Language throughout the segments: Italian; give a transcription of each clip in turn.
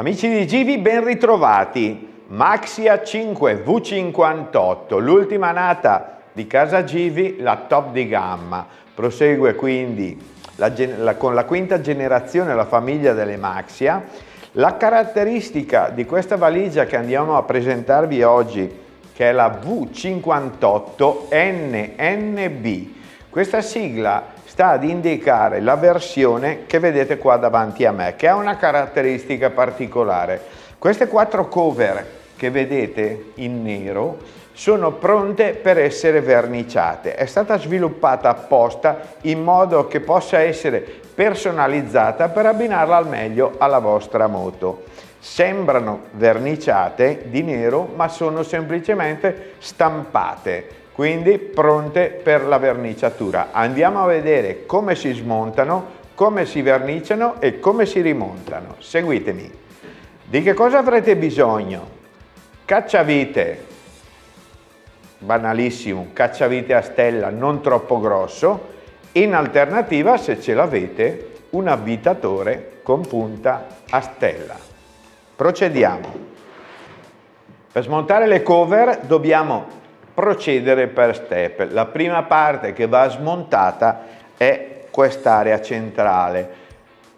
Amici di Givi, ben ritrovati. Maxia 5 V58, l'ultima nata di casa Givi, la top di gamma. Prosegue quindi con la quinta generazione, la famiglia delle Maxia. La caratteristica di questa valigia che andiamo a presentarvi oggi, che è la V58 NNB, questa sigla sta ad indicare la versione che vedete qua davanti a me, che ha una caratteristica particolare. Queste 4 cover che vedete in nero sono pronte per essere verniciate. È stata sviluppata apposta in modo che possa essere personalizzata per abbinarla al meglio alla vostra moto. Sembrano verniciate di nero, ma sono semplicemente stampate, quindi pronte per la verniciatura. Andiamo a vedere come si smontano, come si verniciano e come si rimontano. Seguitemi. Di che cosa avrete bisogno? Cacciavite, banalissimo, un cacciavite a stella non troppo grosso. In alternativa, se ce l'avete, un avvitatore con punta a stella. Procediamo. Per smontare le cover dobbiamo procedere per step. La prima parte che va smontata è quest'area centrale.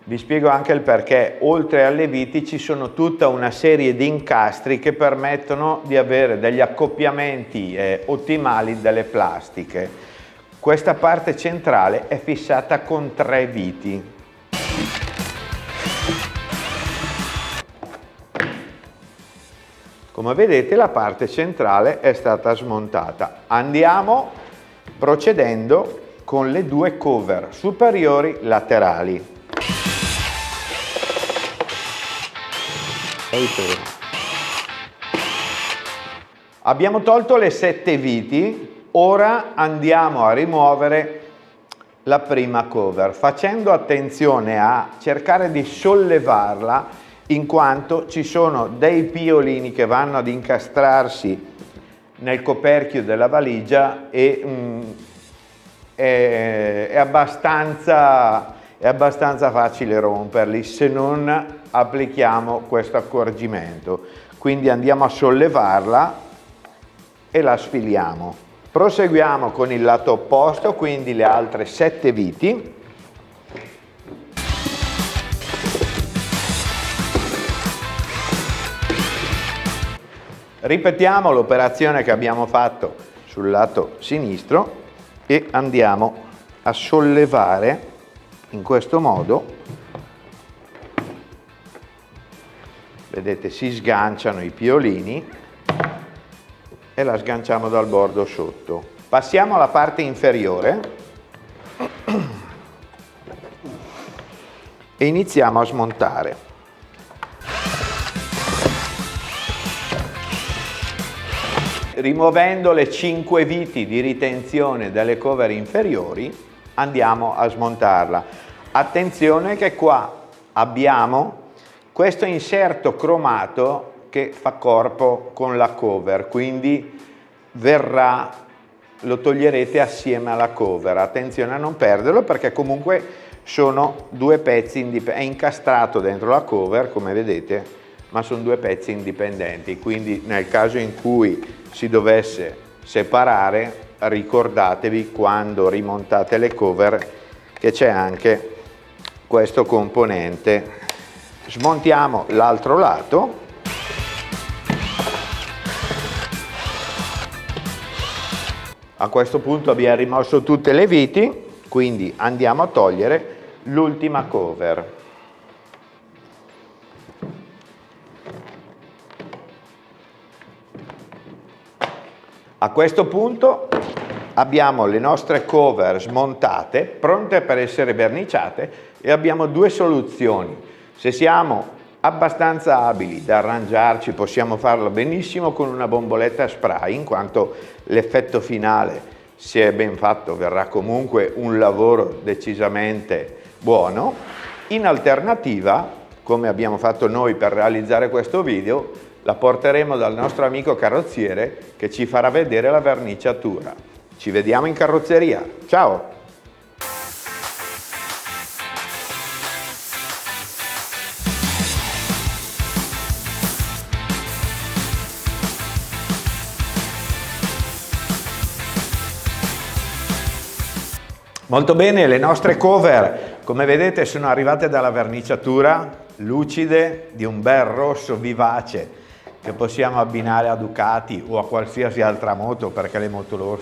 Vi spiego anche il perché. Oltre alle viti ci sono tutta una serie di incastri che permettono di avere degli accoppiamenti ottimali delle plastiche. Questa parte centrale è fissata con 3 viti. Come vedete, la parte centrale è stata smontata. Andiamo procedendo con le 2 cover superiori laterali. Abbiamo tolto le 7 viti, ora andiamo a rimuovere la prima cover, facendo attenzione a cercare di sollevarla, in quanto ci sono dei piolini che vanno ad incastrarsi nel coperchio della valigia e è abbastanza facile romperli se non applichiamo questo accorgimento. Quindi andiamo a sollevarla e la sfiliamo. Proseguiamo con il lato opposto, quindi le altre 7 viti. Ripetiamo l'operazione che abbiamo fatto sul lato sinistro e andiamo a sollevare in questo modo. Vedete, si sganciano i piolini e la sganciamo dal bordo sotto. Passiamo alla parte inferiore e iniziamo a smontare. Rimuovendo le 5 viti di ritenzione delle cover inferiori, andiamo a smontarla. Attenzione che qua abbiamo questo inserto cromato che fa corpo con la cover, quindi lo toglierete assieme alla cover. Attenzione a non perderlo, perché comunque sono 2 pezzi è incastrato dentro la cover, come vedete, ma sono 2 pezzi indipendenti, quindi nel caso in cui si dovesse separare, ricordatevi quando rimontate le cover che c'è anche questo componente. Smontiamo l'altro lato. A questo punto abbiamo rimosso tutte le viti, quindi andiamo a togliere l'ultima cover. A questo punto abbiamo le nostre cover smontate, pronte per essere verniciate, e abbiamo 2 soluzioni. Se siamo abbastanza abili da arrangiarci, possiamo farlo benissimo con una bomboletta a spray, in quanto l'effetto finale, se è ben fatto, verrà comunque un lavoro decisamente buono. In alternativa, come abbiamo fatto noi per realizzare questo video, la porteremo dal nostro amico carrozziere che ci farà vedere la verniciatura. Ci vediamo in carrozzeria. Ciao! Molto bene, le nostre cover, come vedete, sono arrivate dalla verniciatura, lucide, di un bel rosso vivace che possiamo abbinare a Ducati o a qualsiasi altra moto, perché le moto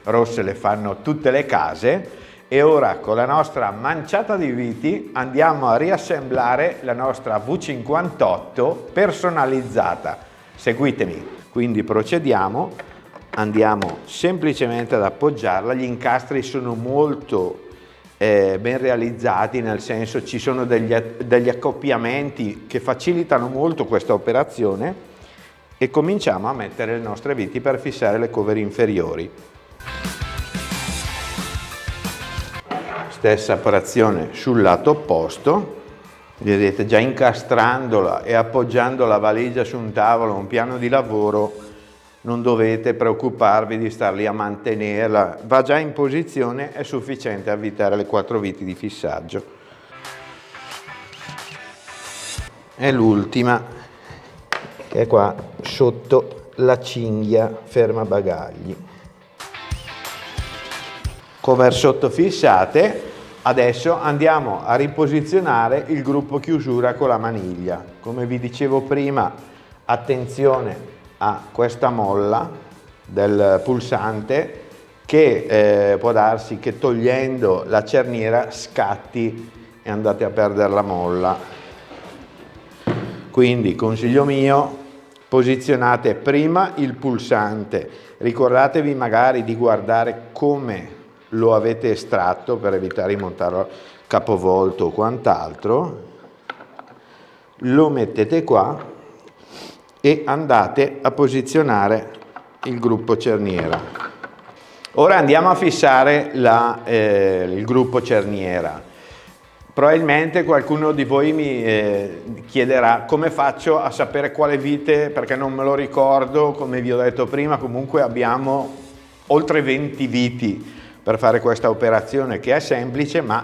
rosse le fanno tutte le case. E ora con la nostra manciata di viti andiamo a riassemblare la nostra V58 personalizzata. Seguitemi, quindi procediamo. Andiamo semplicemente ad appoggiarla, gli incastri sono molto ben realizzati, nel senso ci sono degli accoppiamenti che facilitano molto questa operazione e cominciamo a mettere le nostre viti per fissare le cover inferiori. Stessa operazione sul lato opposto, vedete già incastrandola e appoggiando la valigia su un tavolo, un piano di lavoro, non dovete preoccuparvi di star lì a mantenerla, va già in posizione, è sufficiente avvitare le 4 viti di fissaggio. E l'ultima, che è qua sotto la cinghia ferma bagagli. Cover sotto fissate, adesso andiamo a riposizionare il gruppo chiusura con la maniglia. Come vi dicevo prima, attenzione a questa molla del pulsante che può darsi che togliendo la cerniera scatti e andate a perdere la molla. Quindi consiglio mio, posizionate prima il pulsante, ricordatevi magari di guardare come lo avete estratto per evitare di montarlo capovolto o quant'altro, lo mettete qua e andate a posizionare il gruppo cerniera. Ora andiamo a fissare il gruppo cerniera. Probabilmente qualcuno di voi mi chiederà come faccio a sapere quale vite, perché non me lo ricordo, come vi ho detto prima, comunque abbiamo oltre 20 viti per fare questa operazione che è semplice, ma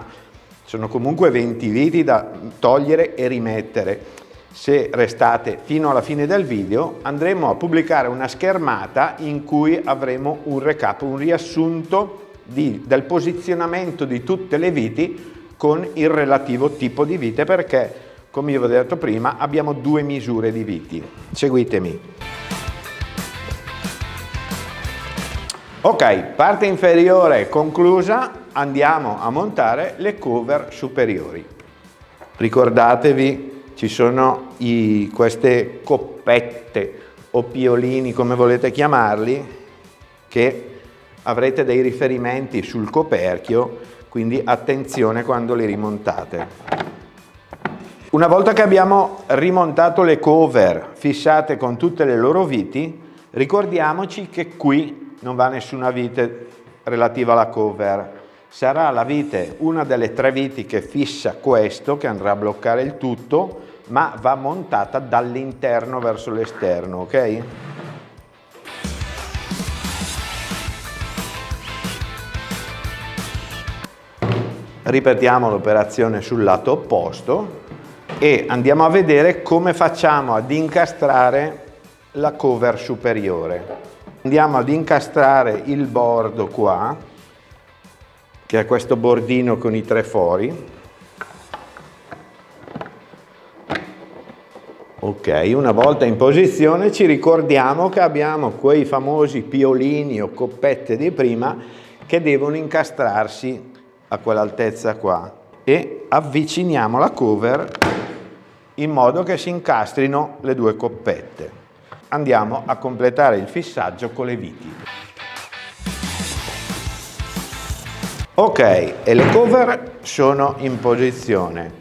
sono comunque 20 viti da togliere e rimettere. Se restate fino alla fine del video andremo a pubblicare una schermata in cui avremo un recap, un riassunto del posizionamento di tutte le viti con il relativo tipo di vite, perché come vi ho detto prima abbiamo 2 misure di viti. Seguitemi. Ok, parte inferiore conclusa, andiamo a montare le cover superiori. Ricordatevi, ci sono queste coppette o piolini, come volete chiamarli, che avrete dei riferimenti sul coperchio, quindi attenzione quando li rimontate. Una volta che abbiamo rimontato le cover fissate con tutte le loro viti, ricordiamoci che qui non va nessuna vite relativa alla cover. Sarà la vite, una delle 3 viti che fissa questo, che andrà a bloccare il tutto, ma va montata dall'interno verso l'esterno, ok? Ripetiamo l'operazione sul lato opposto e andiamo a vedere come facciamo ad incastrare la cover superiore. Andiamo ad incastrare il bordo qua, che è questo bordino con i 3 fori. Ok, una volta in posizione ci ricordiamo che abbiamo quei famosi piolini o coppette di prima che devono incastrarsi a quell'altezza qua e avviciniamo la cover in modo che si incastrino le 2 coppette. Andiamo a completare il fissaggio con le viti. Ok, e le cover sono in posizione.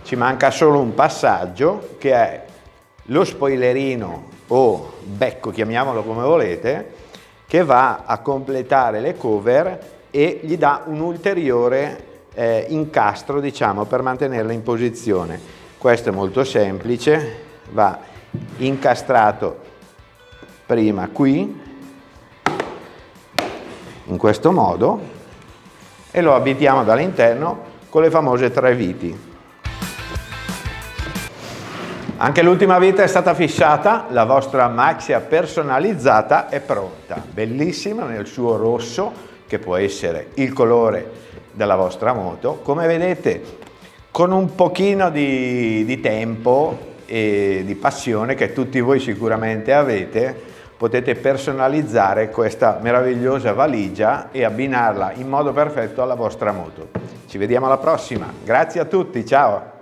Ci manca solo un passaggio che è lo spoilerino o becco, chiamiamolo come volete, che va a completare le cover e gli dà un ulteriore incastro, diciamo, per mantenerle in posizione. Questo è molto semplice, va incastrato prima qui, in questo modo, e lo abitiamo dall'interno con le famose 3 viti. Anche l'ultima vite è stata fissata, la vostra Maxia personalizzata è pronta, bellissima nel suo rosso, che può essere il colore della vostra moto. Come vedete, con un pochino di tempo e di passione che tutti voi sicuramente avete, potete personalizzare questa meravigliosa valigia e abbinarla in modo perfetto alla vostra moto. Ci vediamo alla prossima, grazie a tutti, ciao!